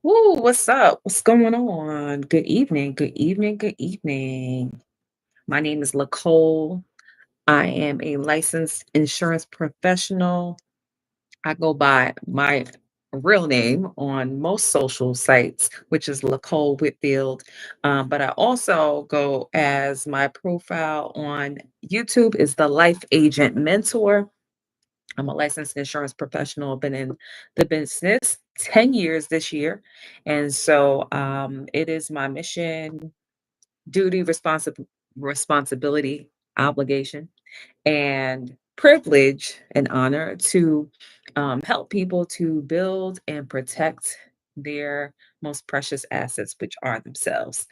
Woo, what's up? What's going on? Good evening. Good evening. Good evening. My name is Lacole. I am a licensed insurance professional. I go by my real name on most social sites, which is Lacole Whitfield. But I also go as my profile on YouTube is the Life Agent Mentor. I'm a licensed insurance professional. Been in the business 10 years this year. And so it is my mission, duty, responsibility, obligation, and privilege and honor to help people to build and protect their most precious assets, which are themselves.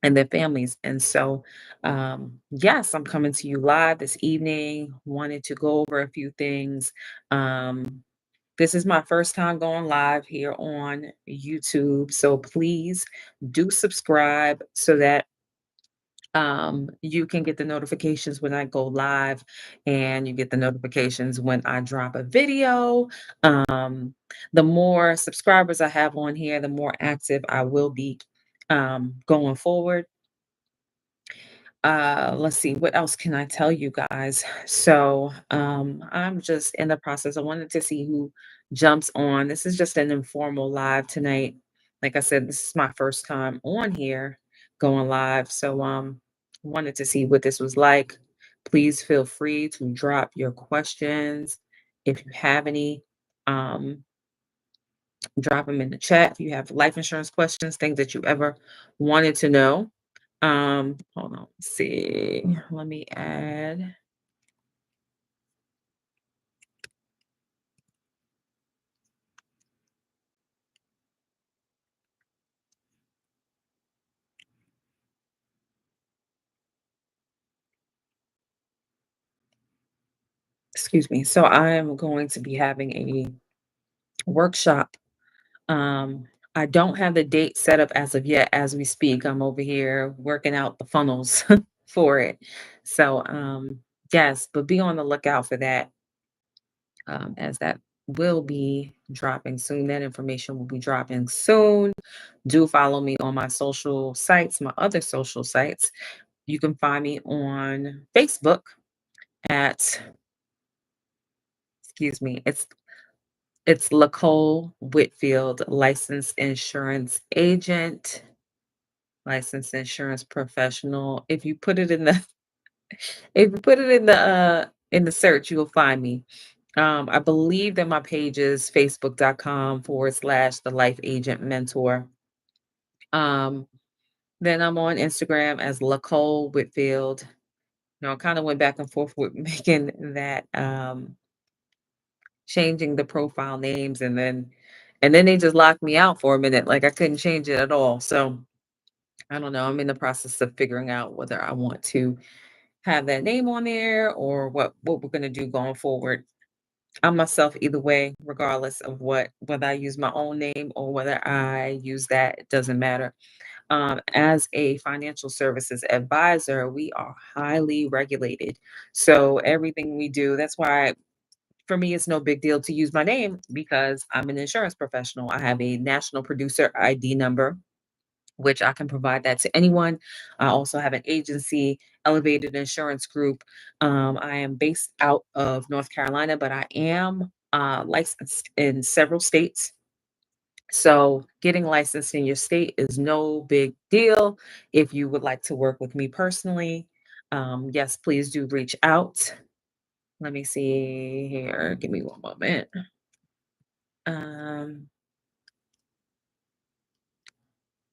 And their families. And so, yes, I'm coming to you live this evening. Wanted to go over a few things. Um, this is my first time going live here on YouTube. So please do subscribe so that you can get the notifications when I go live and you get the notifications when I drop a video. The more subscribers I have on here, the more active I will be going forward. Let's see, what else can I tell you guys? So, I'm just in the process. I wanted to see who jumps on. This is just an informal live tonight. Like I said, this is my first time on here going live. So, wanted to see what this was like. Please feel free to drop your questions if you have any. Um, Drop them in the chat if you have life insurance questions, things that you ever wanted to know. Hold on, let's see. Let me add. Excuse me. So I am going to be having a workshop. Um, I don't have the date set up as of yet as we speak. I'm over here working out the funnels for it. So yes, but be on the lookout for that, as that will be dropping soon. That information will be dropping soon. Do follow me on my social sites, my other social sites. You can find me on Facebook at, excuse me, it's Lacole Whitfield, licensed insurance agent, licensed insurance professional. If you put it in the if you put it in the search, you'll find me. I believe that my page is facebook.com/, the life agent mentor. Um, then I'm on Instagram as Lacole Whitfield. I kind of went back and forth with making that changing the profile names, and then they just locked me out for a minute. Like I couldn't change it at all. So I don't know. I'm in the process of figuring out whether I want to have that name on there or what we're gonna do going forward. I'm myself either way, regardless of whether I use my own name or whether I use that, it doesn't matter. As a financial services advisor, we are highly regulated. So everything we do, that's why for me, it's no big deal to use my name because I'm an insurance professional. I have a national producer ID number, which I can provide that to anyone. I also have an agency, Elevated Insurance Group. I am based out of North Carolina, but I am licensed in several states. So, getting licensed in your state is no big deal. If you would like to work with me personally, yes, please do reach out. Let me see here. Give me one moment. Um,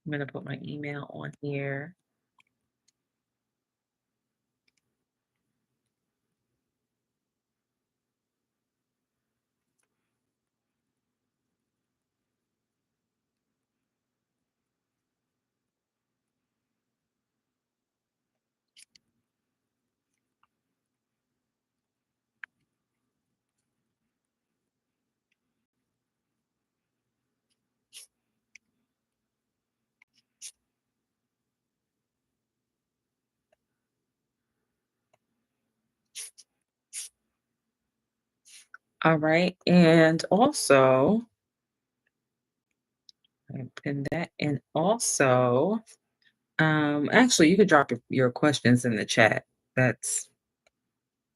I'm gonna put my email on here. All right. And also, And that, and also, actually, you could drop your questions in the chat. That's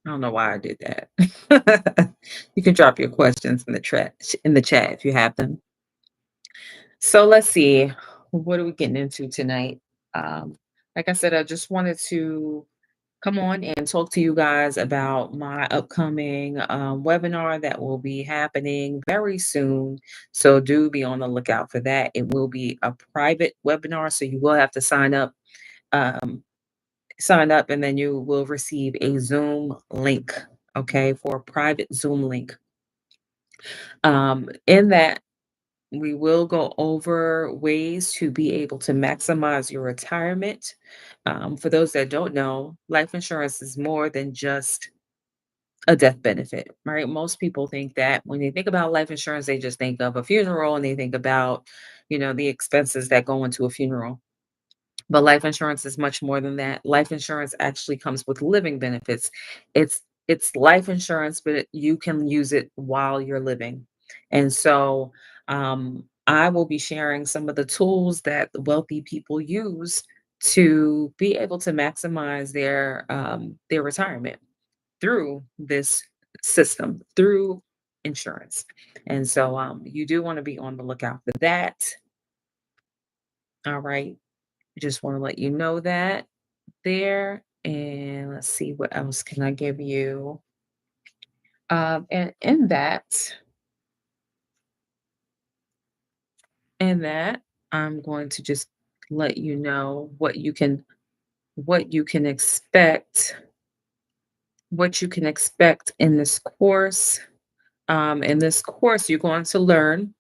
I don't know why I did that. You can drop your questions in the chat if you have them. So let's see, what are we getting into tonight? Like I said, I just wanted to come on and talk to you guys about my upcoming webinar that will be happening very soon. So do be on the lookout for that. It will be a private webinar, so you will have to um, sign up, and then you will receive a Zoom link. Okay, for a private Zoom link. In that we will go over ways to be able to maximize your retirement. For those that don't know, life insurance is more than just a death benefit, right? Most people think that when they think about life insurance, they just think of a funeral and they think about, the expenses that go into a funeral. But life insurance is much more than that. Life insurance actually comes with living benefits. It's life insurance, but you can use it while you're living. And so I will be sharing some of the tools that the wealthy people use to be able to maximize their retirement through this system, through insurance. And so you do want to be on the lookout for that. All right. Just want to let you know that there. And let's see, what else can I give you? And in that, I'm going to just let you know what you can expect in this course. In this course, you're going to learn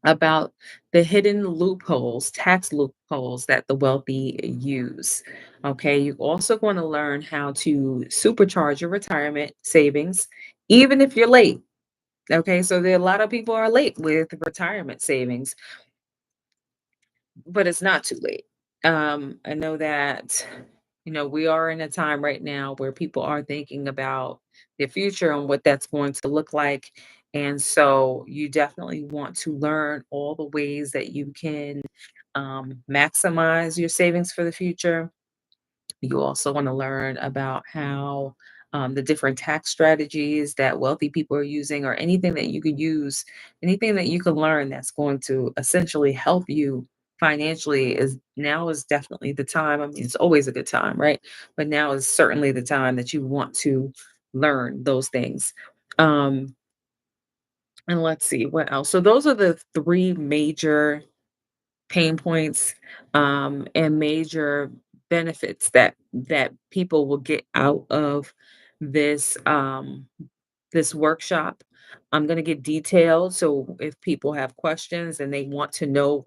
about the hidden loopholes, tax loopholes that the wealthy use. Okay, you're also going to learn how to supercharge your retirement savings, even if you're late. Okay, so there are a lot of people are late with retirement savings, but it's not too late. I know that we are in a time right now where people are thinking about the future and what that's going to look like. And so you definitely want to learn all the ways that you can maximize your savings for the future. You also want to learn about how the different tax strategies that wealthy people are using, or anything that you could use, anything that you can learn that's going to essentially help you financially. Is definitely the time. I mean, it's always a good time, right? But now is certainly the time that you want to learn those things. Um, and let's see what else. So those are the three major pain points and major benefits that people will get out of this this workshop. I'm going to get detailed, so if people have questions and they want to know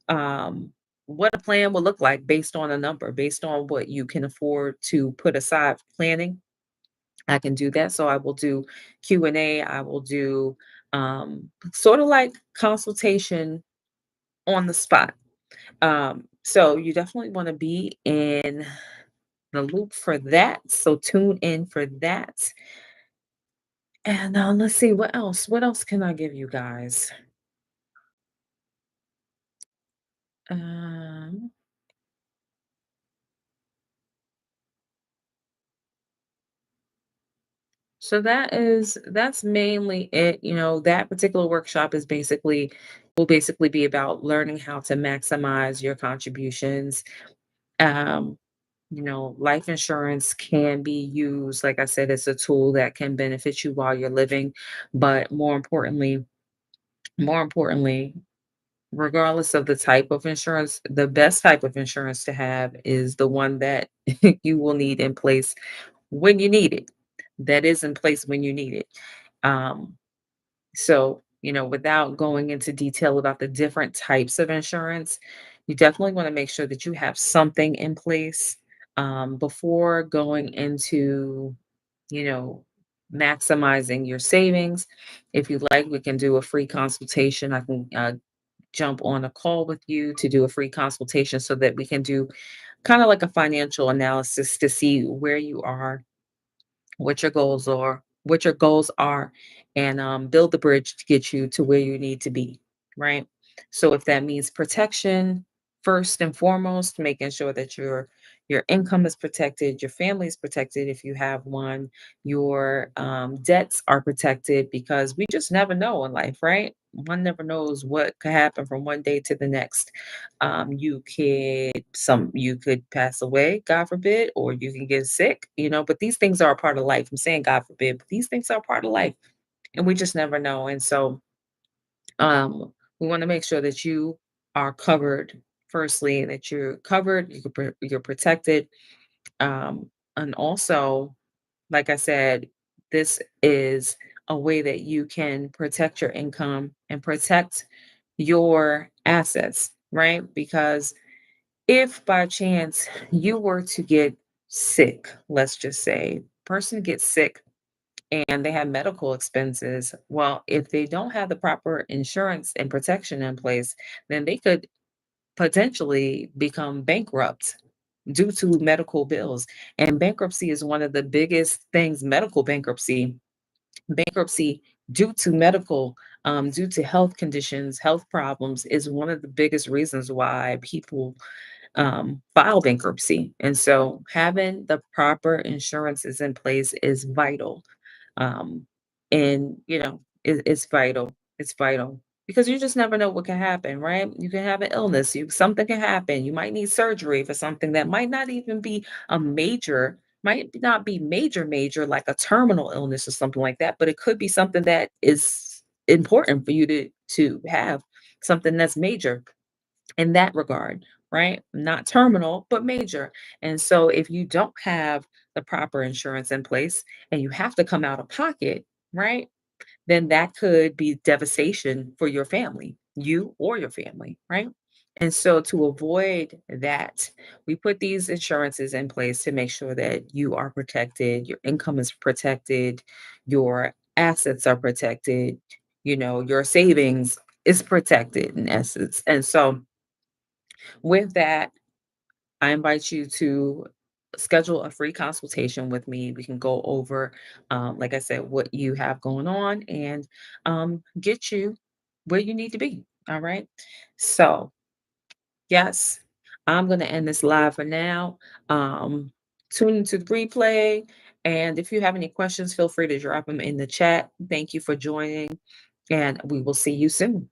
um what a plan will look like based on a number, based on what you can afford to put aside for planning, I can do that. So I will do Q&A. I will do sort of like consultation on the spot. So you definitely want to be in the loop for that. So tune in for that. And let's see what else. What else can I give you guys? Um, so that's mainly it. That particular workshop will basically be about learning how to maximize your contributions. Um, Life insurance can be used, like I said, as a tool that can benefit you while you're living, but more importantly, regardless of the type of insurance, the best type of insurance to have is the one that you will need in place when you need it. That is in place when you need it. Um, so, without going into detail about the different types of insurance, you definitely want to make sure that you have something in place before going into, you know, maximizing your savings. If you like, we can do a free consultation. I can jump on a call with you to do a free consultation so that we can do kind of like a financial analysis to see where you are, what your goals are, and build the bridge to get you to where you need to be, right? So if that means protection, first and foremost, making sure that your income is protected, your family is protected if you have one, your debts are protected because we just never know in life, right? One never knows what could happen from one day to the next. You could pass away, God forbid, or you can get sick, but these things are a part of life. I'm saying God forbid, but these things are part of life and we just never know. And so we want to make sure that you are covered firstly, that you're covered, you're protected. Um, and also, like I said, this is a way that you can protect your income and protect your assets, right? Because if by chance you were to get sick, let's just say, person gets sick and they have medical expenses. Well, if they don't have the proper insurance and protection in place, then they could potentially become bankrupt due to medical bills. And bankruptcy is one of the biggest things, medical bankruptcy due to due to health conditions, health problems is one of the biggest reasons why people file bankruptcy. And so having the proper insurances in place is vital. um, and it's vital. It's vital because you just never know what can happen, right? You can have an illness, something can happen. You might need surgery for something that might not even be might not be major, like a terminal illness or something like that, but it could be something that is important for you to have something that's major in that regard, right? Not terminal, but major. And so if you don't have the proper insurance in place and you have to come out of pocket, right? Then that could be devastation for your family, you or your family, right? And so to avoid that, we put these insurances in place to make sure that you are protected, your income is protected, your assets are protected, your savings is protected in essence. And so with that, I invite you to schedule a free consultation with me. We can go over, like I said, what you have going on and get you where you need to be. All right. So, yes, I'm going to end this live for now. Tune into the replay. And if you have any questions, feel free to drop them in the chat. Thank you for joining, and we will see you soon.